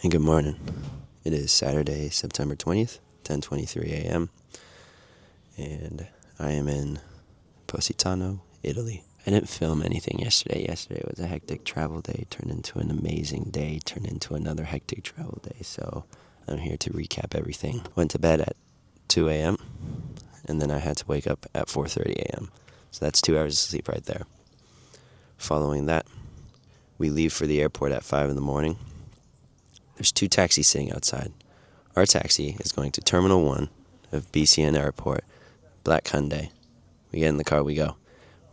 And good morning. It is Saturday, September 20th, 10:23 a.m. and I am in Positano, Italy. I didn't film anything yesterday. Yesterday was a hectic travel day, turned into an amazing day, turned into another hectic travel day. So I'm here to recap everything. Went to bed at 2 a.m. and then I had to wake up at 4:30 a.m. So that's 2 hours of sleep right there. Following that, we leave for the airport at 5 in the morning. There's 2 taxis sitting outside. Our taxi is going to Terminal 1 of BCN Airport, Black Hyundai. We get in the car, we go.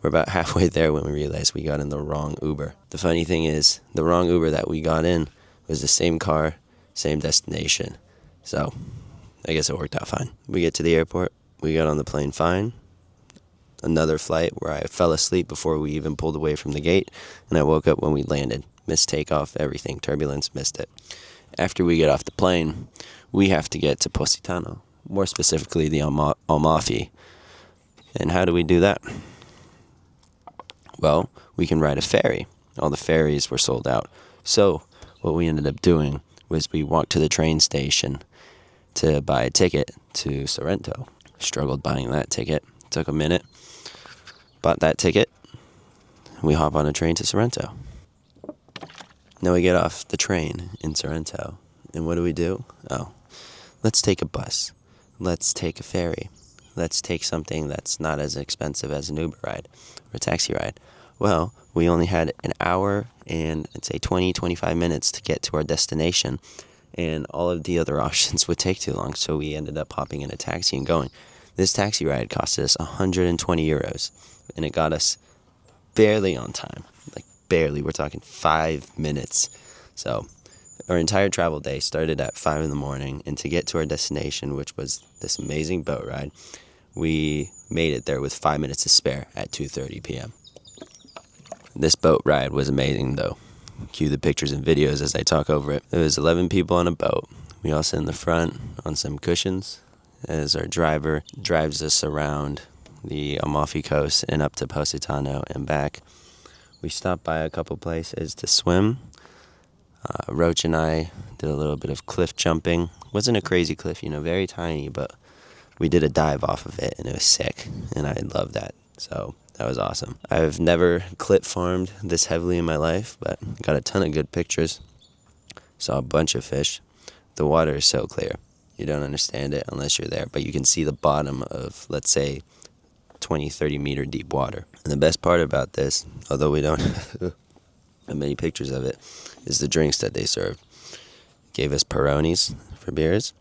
We're about halfway there when we realize we got in the wrong Uber. The funny thing is, the wrong Uber that we got in was the same car, same destination. So, I guess it worked out fine. We get to the airport, we got on the plane fine. Another flight where I fell asleep before we even pulled away from the gate, and I woke up when we landed. Missed takeoff, everything, turbulence, missed it. After we get off the plane, we have to get to Positano, more specifically the Amalfi. And how do we do that? Well, we can ride a ferry. All the ferries were sold out. So what we ended up doing was we walked to the train station to buy a ticket to Sorrento. Struggled buying that ticket. Took a minute. Bought that ticket. We hop on a train to Sorrento. Now we get off the train in Sorrento, and what do? Oh, let's take a bus. Let's take a ferry. Let's take something that's not as expensive as an Uber ride or a taxi ride. Well, we only had an hour and I'd say 20-25 minutes to get to our destination, and all of the other options would take too long, so we ended up hopping in a taxi and going. This taxi ride costed us 120 euros, and it got us barely on time. Barely, we're talking 5 minutes. So our entire travel day started at 5 in the morning, and to get to our destination, which was this amazing boat ride, we made it there with 5 minutes to spare at 2:30 p.m. This boat ride was amazing though. Cue the pictures and videos as I talk over it. There was 11 people on a boat. We all sit in the front on some cushions as our driver drives us around the Amalfi Coast and up to Positano and back. We stopped by a couple places to swim. Roach and I did a little bit of cliff jumping. Wasn't a crazy cliff, very tiny, but we did a dive off of it, and it was sick, and I loved that. So that was awesome. I've never clip farmed this heavily in my life, but got a ton of good pictures. Saw a bunch of fish. The water is so clear. You don't understand it unless you're there, but you can see the bottom of, let's say, 20-30 meter deep water. And the best part about this, although we don't have many pictures of it, is the drinks that they served. Gave us Peronis for beers,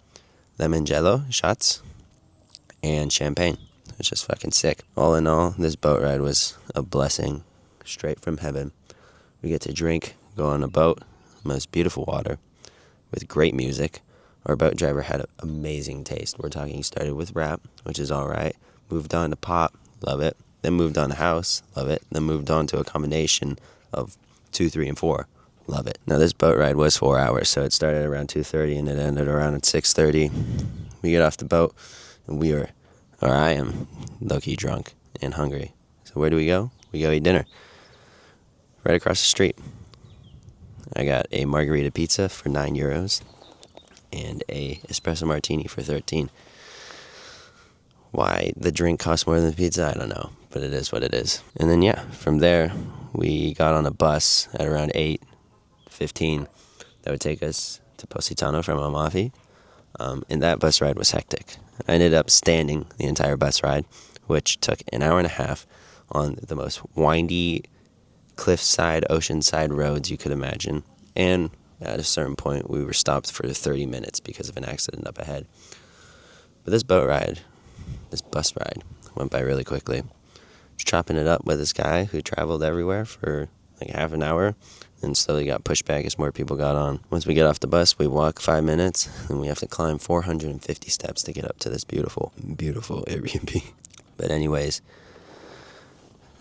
lemon jello shots, and champagne. It was just fucking sick. All in all, this boat ride was a blessing straight from heaven. We get to drink, go on a boat, most beautiful water, with great music. Our boat driver had an amazing taste. We're talking, he started with rap, which is alright. Moved on to pop, love it. Then moved on to house, love it. Then moved on to a combination of 2, 3, and 4, love it. Now this boat ride was 4 hours, so it started around 2:30 and it ended around at 6:30. We get off the boat and I am low-key drunk and hungry. So where do we go? We go eat dinner. Right across the street. I got a margarita pizza for €9 and a espresso martini for 13. Why the drink costs more than the pizza, I don't know, but it is what it is. And then yeah, from there we got on a bus at around 8:15 that would take us to Positano from Amalfi. And that bus ride was hectic. I ended up standing the entire bus ride, which took an hour and a half on the most windy cliffside, oceanside roads you could imagine. And at a certain point, we were stopped for 30 minutes because of an accident up ahead. But this bus ride, went by really quickly. Just chopping it up with this guy who traveled everywhere for like half an hour and slowly got pushed back as more people got on. Once we get off the bus, we walk 5 minutes and we have to climb 450 steps to get up to this beautiful, beautiful Airbnb. But anyways,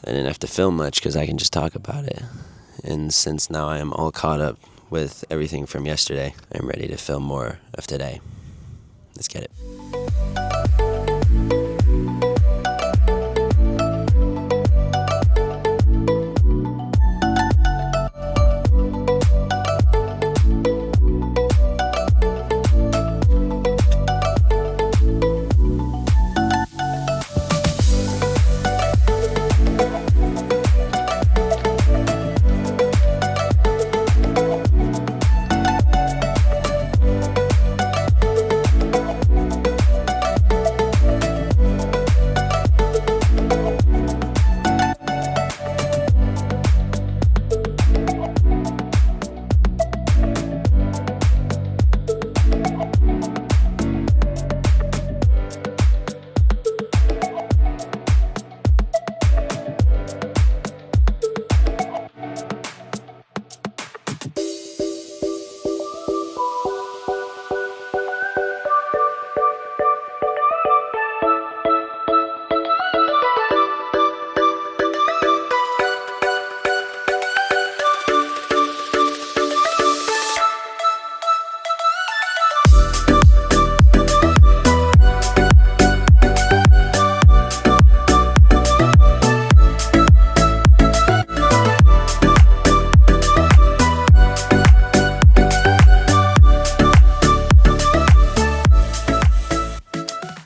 I didn't have to film much because I can just talk about it. And since now I am all caught up with everything from yesterday, I'm ready to film more of today. Let's get it.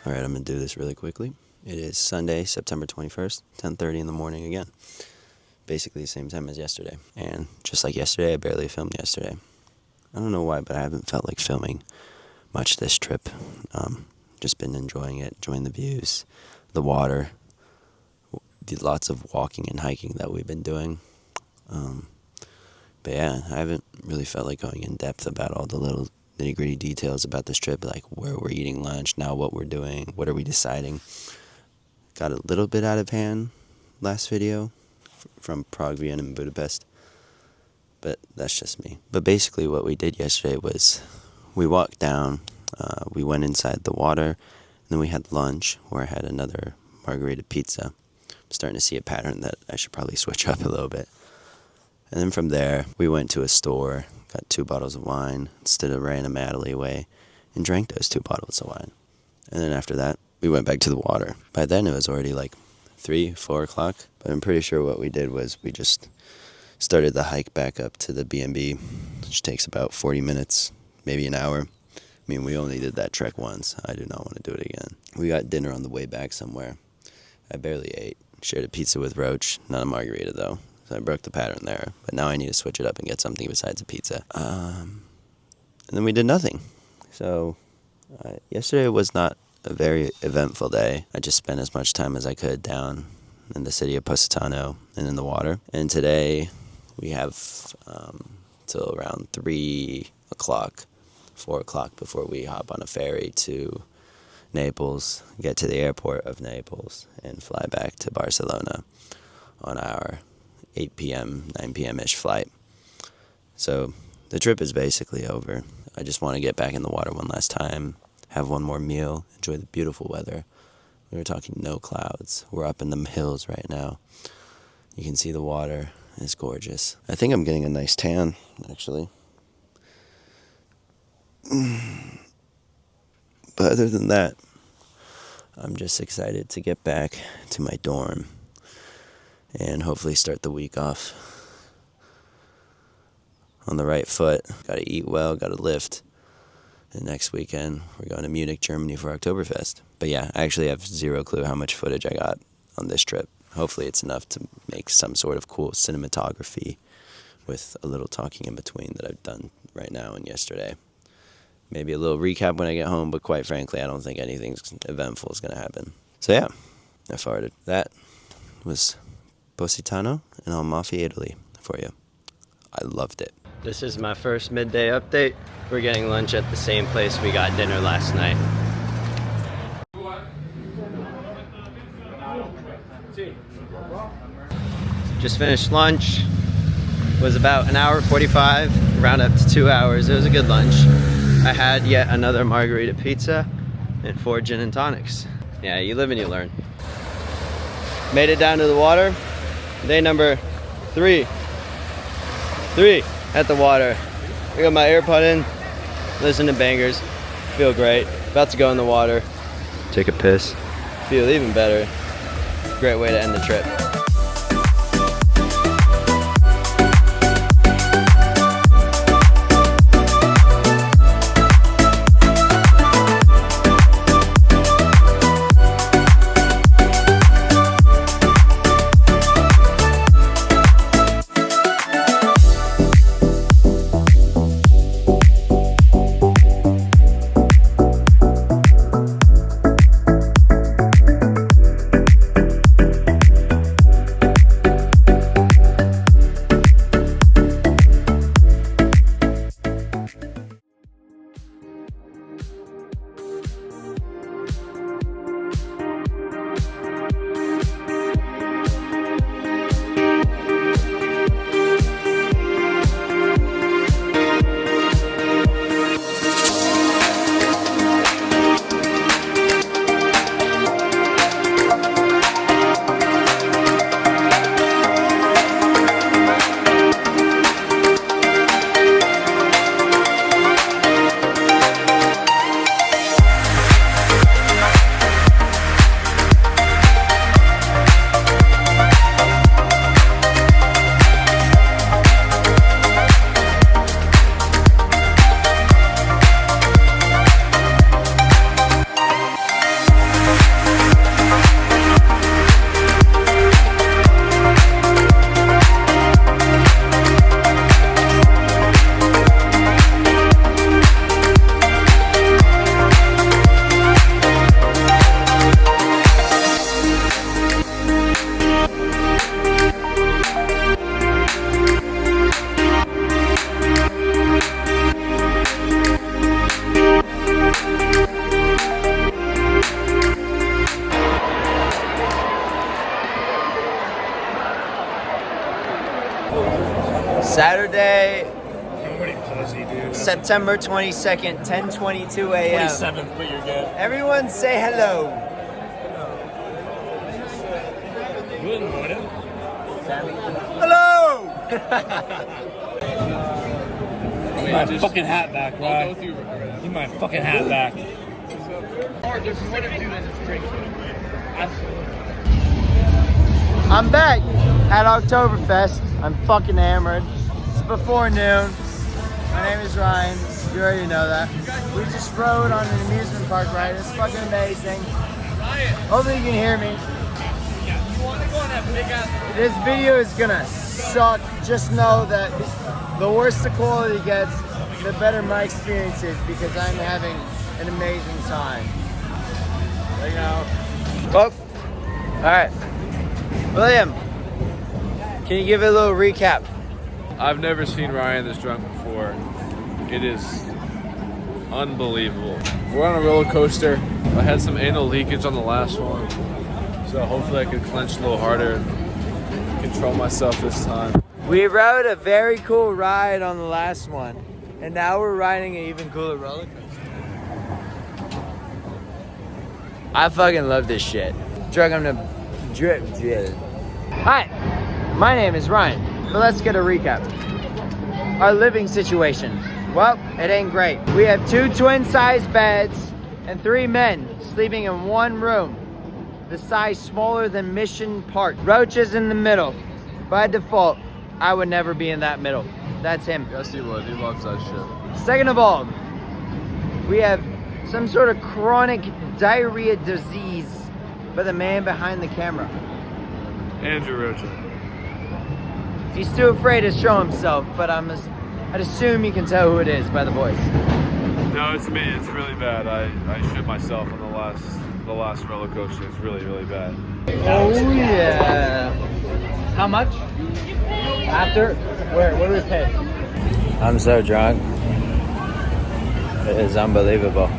Alright, I'm going to do this really quickly. It is Sunday, September 21st, 10:30 in the morning again. Basically the same time as yesterday. And just like yesterday, I barely filmed yesterday. I don't know why, but I haven't felt like filming much this trip. Just been enjoying it, enjoying the views, the water, lots of walking and hiking that we've been doing. But yeah, I haven't really felt like going in depth about all the little nitty-gritty details about this trip, like where we're eating lunch, now what we're doing, what are we deciding. Got a little bit out of hand last video from Prague, Vienna, and Budapest, but that's just me. But basically what we did yesterday was we walked down, we went inside the water, and then we had lunch where I had another margarita pizza. I'm starting to see a pattern that I should probably switch up a little bit. And then from there, we went to a store, got 2 bottles of wine, stood a random alleyway, and drank those 2 bottles of wine. And then after that, we went back to the water. By then, it was already like 3, 4 o'clock. But I'm pretty sure what we did was we just started the hike back up to the B&B, which takes about 40 minutes, maybe an hour. I mean, we only did that trek once. I do not want to do it again. We got dinner on the way back somewhere. I barely ate. Shared a pizza with Roach, not a margarita though. So I broke the pattern there. But now I need to switch it up and get something besides a pizza. And then we did nothing. So yesterday was not a very eventful day. I just spent as much time as I could down in the city of Positano and in the water. And today we have till around 3 o'clock, 4 o'clock before we hop on a ferry to Naples, get to the airport of Naples, and fly back to Barcelona on our 8 p.m., 9 p.m.-ish flight. So the trip is basically over. I just want to get back in the water one last time, have one more meal, enjoy the beautiful weather. We were talking no clouds. We're up in the hills right now. You can see the water. It's gorgeous. I think I'm getting a nice tan, actually. But other than that, I'm just excited to get back to my dorm and hopefully start the week off on the right foot. Gotta eat well, gotta lift. And next weekend, we're going to Munich, Germany for Oktoberfest. But yeah, I actually have zero clue how much footage I got on this trip. Hopefully it's enough to make some sort of cool cinematography with a little talking in between that I've done right now and yesterday. Maybe a little recap when I get home, but quite frankly, I don't think anything eventful is going to happen. So yeah, I farted. That was Positano in Amalfi, Italy for you. I loved it. This is my first midday update. We're getting lunch at the same place we got dinner last night. Just finished lunch. Was about an hour 45, round up to 2 hours. It was a good lunch. I had yet another margarita pizza and 4 gin and tonics. Yeah, you live and you learn. Made it down to the water. Day number 3. 3 at the water. I got my AirPod in, listen to bangers, feel great. About to go in the water, take a piss, feel even better. Great way to end the trip. Saturday, September 22nd, 10:22 a.m. 27th, but you're good. Everyone say hello. Good morning. Hello! Need my fucking hat back, right? Need my fucking hat back. I'm back at Oktoberfest. I'm fucking hammered. It's before noon. My name is Ryan. You already know that. We just rode on an amusement park ride. It's fucking amazing. Hopefully you can hear me. This video is gonna suck. Just know that the worse the quality gets, the better my experience is, because I'm having an amazing time. You know. Well, all right. William, can you give it a little recap? I've never seen Ryan this drunk before. It is unbelievable. We're on a roller coaster. I had some anal leakage on the last one, so hopefully I could clench a little harder and control myself this time. We rode a very cool ride on the last one, and now we're riding an even cooler roller coaster. I fucking love this shit. Drug him to drip. Hi, my name is Ryan, but let's get a recap. Our living situation. Well, it ain't great. We have 2 twin-sized beds and 3 men sleeping in one room, the size smaller than Mission Park. Roaches in the middle. By default, I would never be in that middle. That's him. Yes, he would. He loves that shit. Second of all, we have some sort of chronic diarrhea disease by the man behind the camera. Andrew Richard. He's too afraid to show himself, but I'd assume you can tell who it is by the voice. No, it's me. It's really bad. I shit myself on the last roller coaster. It's really, really bad. Oh yeah. How much? After? Where? What do we pay? I'm so drunk. It is unbelievable.